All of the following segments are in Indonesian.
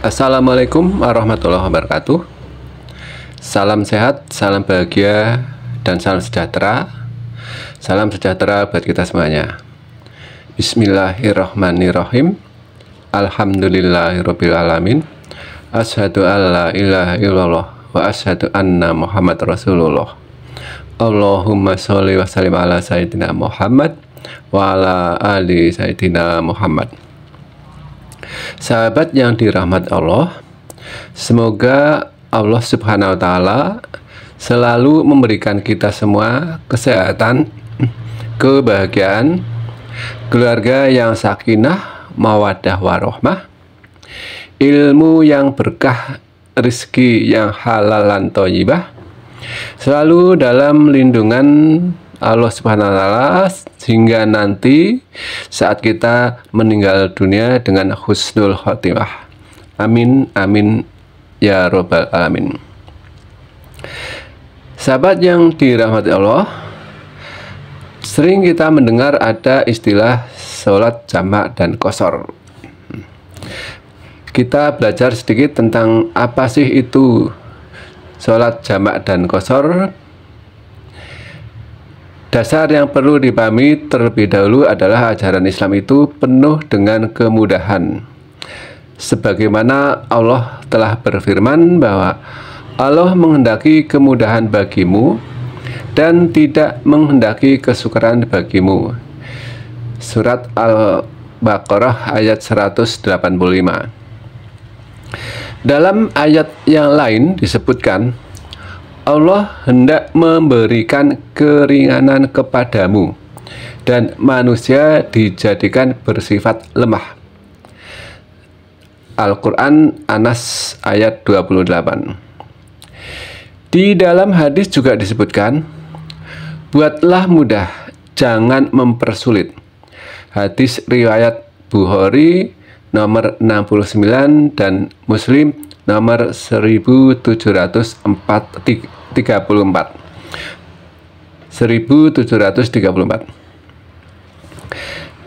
Assalamualaikum warahmatullahi wabarakatuh. Salam sehat, salam bahagia, dan salam sejahtera. Salam sejahtera buat kita semuanya. Bismillahirrahmanirrahim. Alhamdulillahirabbil alamin. Asyhadu alla ilaha illallah wa asyhadu anna Muhammad Rasulullah. Allahumma sholli wa sallim ala sayyidina Muhammad wa ala ali sayyidina Muhammad. Sahabat yang dirahmati Allah, semoga Allah Subhanahu wa Ta'ala selalu memberikan kita semua kesehatan, kebahagiaan, keluarga yang sakinah, mawaddah warohmah, ilmu yang berkah, rizki yang halal dan thayyibah, selalu dalam lindungan Allah Subhanahu wa Ta'ala sehingga nanti saat kita meninggal dunia dengan husnul khotimah. Amin amin ya robbal alamin. Sahabat yang dirahmati Allah, sering kita mendengar ada istilah sholat jamak dan qashar. Kita belajar sedikit tentang apa sih itu sholat jamak dan qashar. Dasar yang perlu dipahami terlebih dahulu adalah ajaran Islam itu penuh dengan kemudahan. Sebagaimana Allah telah berfirman bahwa Allah menghendaki kemudahan bagimu dan tidak menghendaki kesukaran bagimu. Surat Al-Baqarah ayat 185. Dalam ayat yang lain disebutkan, Allah hendak memberikan keringanan kepadamu dan manusia dijadikan bersifat lemah. Al-Quran Anas ayat 28. Di dalam hadis juga disebutkan, buatlah mudah, jangan mempersulit. Hadis riwayat Bukhari nomor 69 dan Muslim nomor 1734.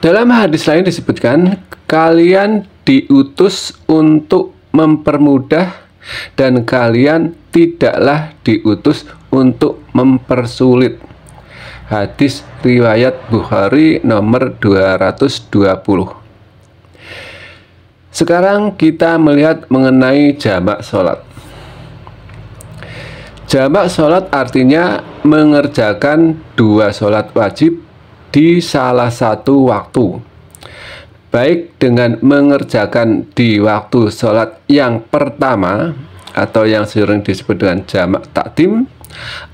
Dalam hadis lain disebutkan, kalian diutus untuk mempermudah dan kalian tidaklah diutus untuk mempersulit. Hadis riwayat Bukhari nomor 220. Sekarang kita melihat mengenai jamak sholat. Jamak sholat artinya mengerjakan dua sholat wajib di salah satu waktu, baik dengan mengerjakan di waktu sholat yang pertama atau yang sering disebut dengan jamak takdim,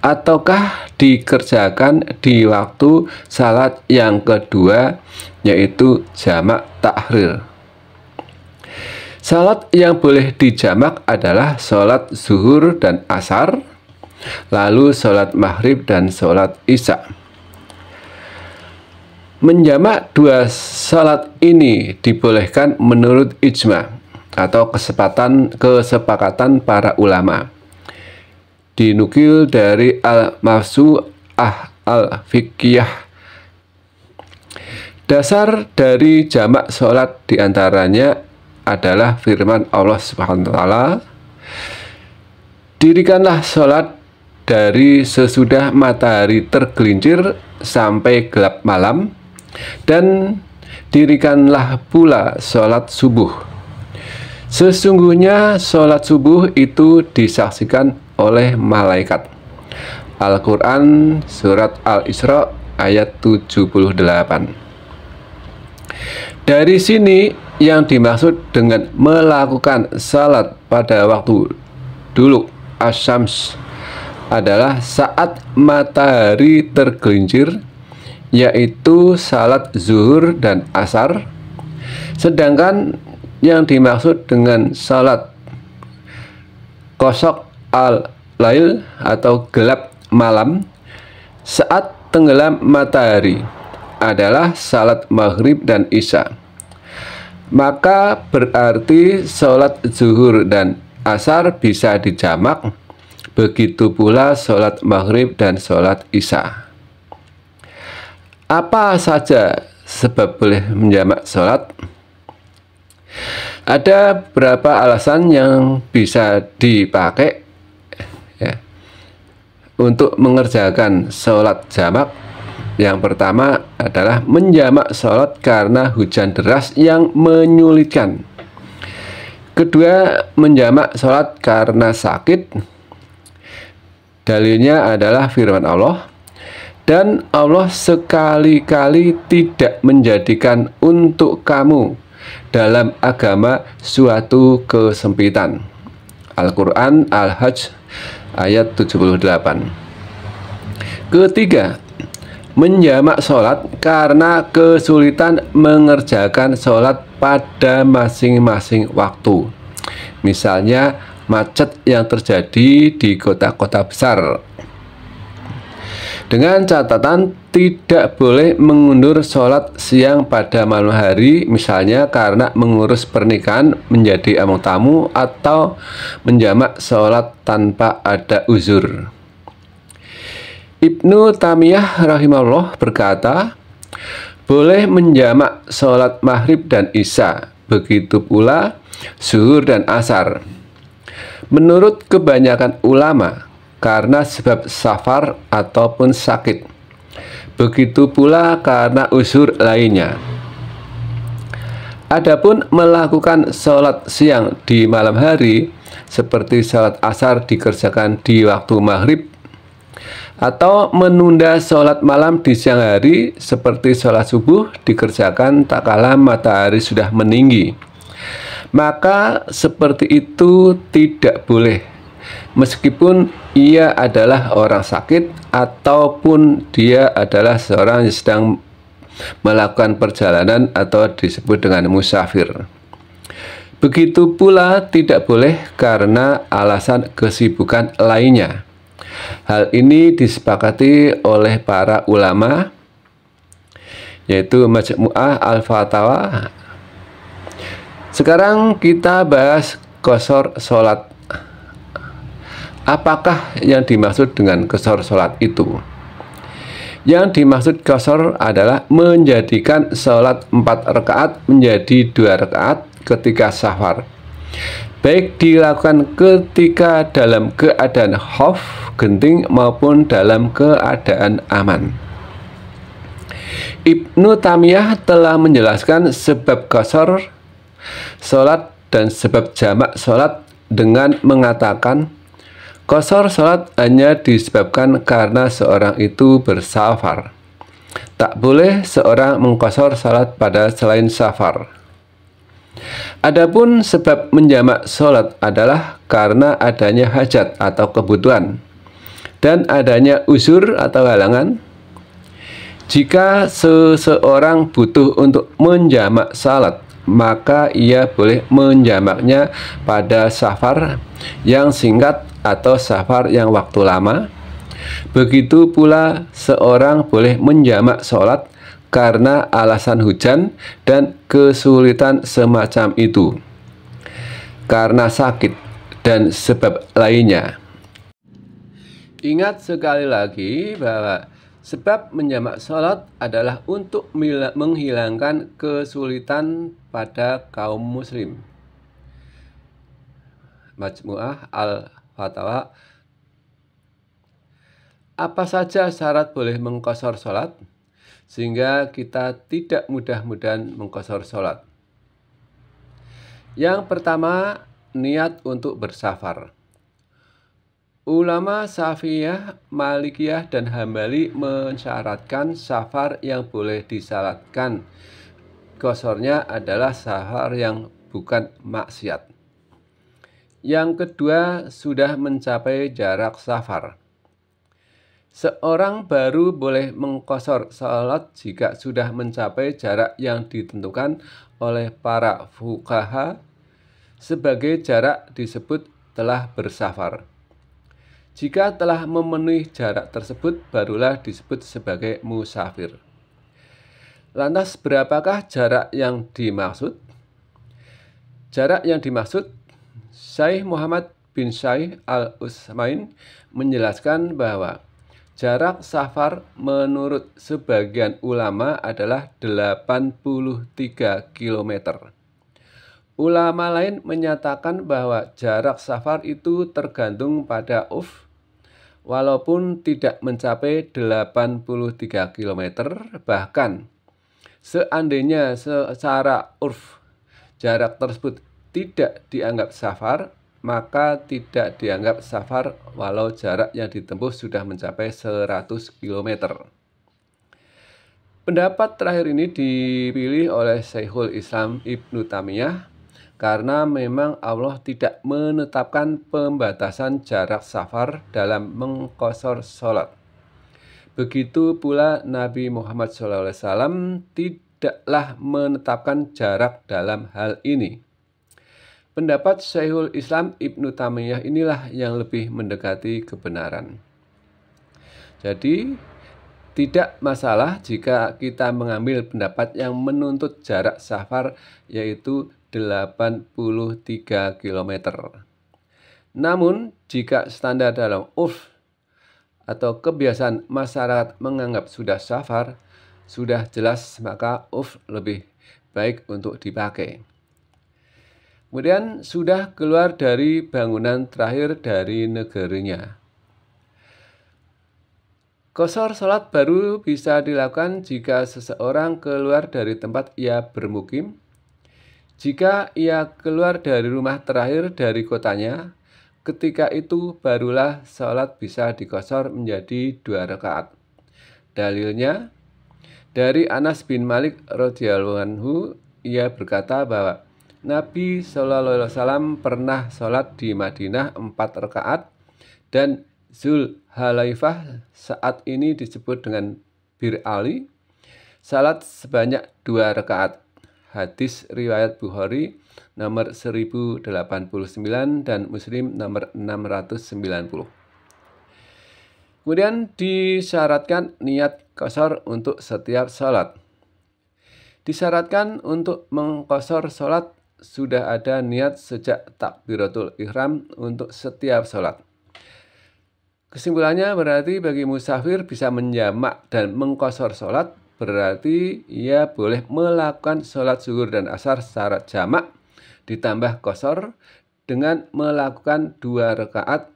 ataukah dikerjakan di waktu sholat yang kedua, yaitu jamak takhir. Salat yang boleh dijamak adalah sholat zuhur dan asar, lalu sholat maghrib dan sholat isya. Menjamak dua sholat ini dibolehkan menurut ijma atau kesepakatan para ulama. Dinukil dari Al-Mawsu'ah Al-Fiqhiyah. Dasar dari jamak sholat diantaranya adalah firman Allah Subhanahu wa Ta'ala, dirikanlah sholat dari sesudah matahari tergelincir sampai gelap malam, dan dirikanlah pula sholat subuh. Sesungguhnya sholat subuh itu disaksikan oleh malaikat. Al-Quran Surat Al-Isra ayat 78. Dari sini yang dimaksud dengan melakukan salat pada waktu dulu asyams adalah saat matahari tergelincir, yaitu salat zuhur dan asar. Sedangkan yang dimaksud dengan salat qasaq al-lail atau gelap malam saat tenggelam matahari adalah salat maghrib dan isya. Maka berarti sholat zuhur dan asar bisa dijamak, begitu pula sholat maghrib dan sholat isya. Apa saja sebab boleh menjamak sholat? Ada beberapa alasan yang bisa dipakai ya, untuk mengerjakan sholat jamak. Yang pertama adalah menjamak sholat karena hujan deras yang menyulitkan. Kedua, menjamak sholat karena sakit. Dalilnya adalah firman Allah, dan Allah sekali-kali tidak menjadikan untuk kamu dalam agama suatu kesempitan. Al-Quran Al-Hajj ayat 78. Ketiga, menjamak sholat karena kesulitan mengerjakan sholat pada masing-masing waktu. Misalnya macet yang terjadi di kota-kota besar. Dengan catatan tidak boleh mengundur sholat siang pada malam hari, misalnya karena mengurus pernikahan, menjadi among tamu, atau menjamak sholat tanpa ada uzur. Ibnu Taimiyah rahimahullah berkata, boleh menjamak sholat maghrib dan isya, begitu pula zuhur dan asar. Menurut kebanyakan ulama, karena sebab safar ataupun sakit, begitu pula karena uzur lainnya. Adapun melakukan sholat siang di malam hari, seperti sholat asar dikerjakan di waktu maghrib, atau menunda sholat malam di siang hari, seperti sholat subuh dikerjakan tak kala matahari sudah meninggi, maka seperti itu tidak boleh, meskipun ia adalah orang sakit ataupun dia adalah seorang yang sedang melakukan perjalanan atau disebut dengan musafir. Begitu pula tidak boleh karena alasan kesibukan lainnya. Hal ini disepakati oleh para ulama, yaitu Majmu'ah Al-Fatawa. Sekarang kita bahas qashar sholat. Apakah yang dimaksud dengan qashar sholat itu? Yang dimaksud qashar adalah menjadikan sholat 4 rakaat menjadi 2 rakaat ketika safar, baik dilakukan ketika dalam keadaan khauf, genting, maupun dalam keadaan aman. Ibnu Taimiyah telah menjelaskan sebab qashar sholat dan sebab jamak sholat dengan mengatakan, qashar sholat hanya disebabkan karena seorang itu bersafar. Tak boleh seorang mengqashar sholat pada selain safar. Adapun sebab menjamak sholat adalah karena adanya hajat atau kebutuhan dan adanya uzur atau halangan. Jika seseorang butuh untuk menjamak sholat, maka ia boleh menjamaknya pada safar yang singkat atau safar yang waktu lama. Begitu pula seorang boleh menjamak sholat karena alasan hujan dan kesulitan semacam itu, karena sakit dan sebab lainnya. Ingat sekali lagi bahwa sebab menjamak sholat adalah untuk menghilangkan kesulitan pada kaum muslim. Majmu'ah Al-Fatawa. Apa saja syarat boleh mengqashar sholat sehingga kita tidak mudah-mudahan mengqashar sholat? Yang pertama, niat untuk bersafar. Ulama Syafi'iyah, Malikiyah, dan Hambali mensyaratkan safar yang boleh disalatkan qasharnya adalah safar yang bukan maksiat. Yang kedua, sudah mencapai jarak safar. Seorang baru boleh mengqashar salat jika sudah mencapai jarak yang ditentukan oleh para fuqaha sebagai jarak disebut telah bersafar. Jika telah memenuhi jarak tersebut, barulah disebut sebagai musafir. Lantas berapakah jarak yang dimaksud? Jarak yang dimaksud, Syekh Muhammad bin Syekh Al-Utsaimin menjelaskan bahwa jarak safar menurut sebagian ulama adalah 83 km. Ulama lain menyatakan bahwa jarak safar itu tergantung pada urf, walaupun tidak mencapai 83 km, bahkan seandainya secara urf jarak tersebut tidak dianggap safar, maka tidak dianggap safar walau jarak yang ditempuh sudah mencapai 100 km. Pendapat terakhir ini dipilih oleh Syekhul Islam Ibnu Taimiyah karena memang Allah tidak menetapkan pembatasan jarak safar dalam mengqashar sholat. Begitu pula Nabi Muhammad SAW tidaklah menetapkan jarak dalam hal ini. Pendapat Syekhul Islam Ibnu Taimiyah inilah yang lebih mendekati kebenaran. Jadi, tidak masalah jika kita mengambil pendapat yang menuntut jarak safar yaitu 83 km. Namun, jika standar dalam urf atau kebiasaan masyarakat menganggap sudah safar, sudah jelas maka urf lebih baik untuk dipakai. Kemudian sudah keluar dari bangunan terakhir dari negerinya. Qashar salat baru bisa dilakukan jika seseorang keluar dari tempat ia bermukim. Jika ia keluar dari rumah terakhir dari kotanya, ketika itu barulah salat bisa diqashar menjadi 2 rakaat. Dalilnya dari Anas bin Malik radhiyallahu anhu, ia berkata bahwa Nabi SAW pernah sholat di Madinah 4 rakaat dan Zul Halaifah saat ini disebut dengan Bir Ali, salat sebanyak 2 rakaat. Hadis riwayat Bukhari nomor 1089 dan Muslim nomor 690. Kemudian disyaratkan niat qashar untuk setiap sholat. Disyaratkan untuk mengqashar sholat sudah ada niat sejak takbiratul ihram untuk setiap sholat. Kesimpulannya berarti bagi musafir bisa menjamak dan mengqashar sholat, berarti ia boleh melakukan sholat zuhur dan asar secara jamak ditambah qashar dengan melakukan 2 rakaat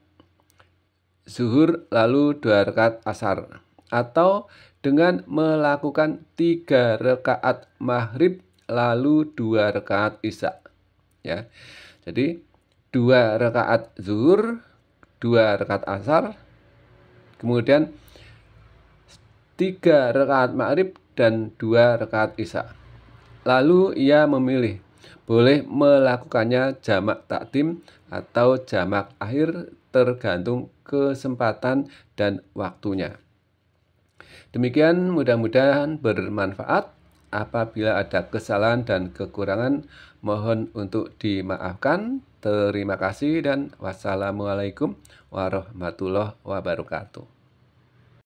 zuhur lalu 2 rakaat asar, atau dengan melakukan 3 rakaat maghrib lalu 2 rakaat isya. Ya. Jadi 2 rakaat zuhur, 2 rakaat asar, kemudian 3 rakaat maghrib dan 2 rakaat isya. Lalu ia memilih boleh melakukannya jamak takdim atau jamak akhir tergantung kesempatan dan waktunya. Demikian, mudah-mudahan bermanfaat. Apabila ada kesalahan dan kekurangan, mohon untuk dimaafkan. Terima kasih dan wassalamualaikum warahmatullahi wabarakatuh.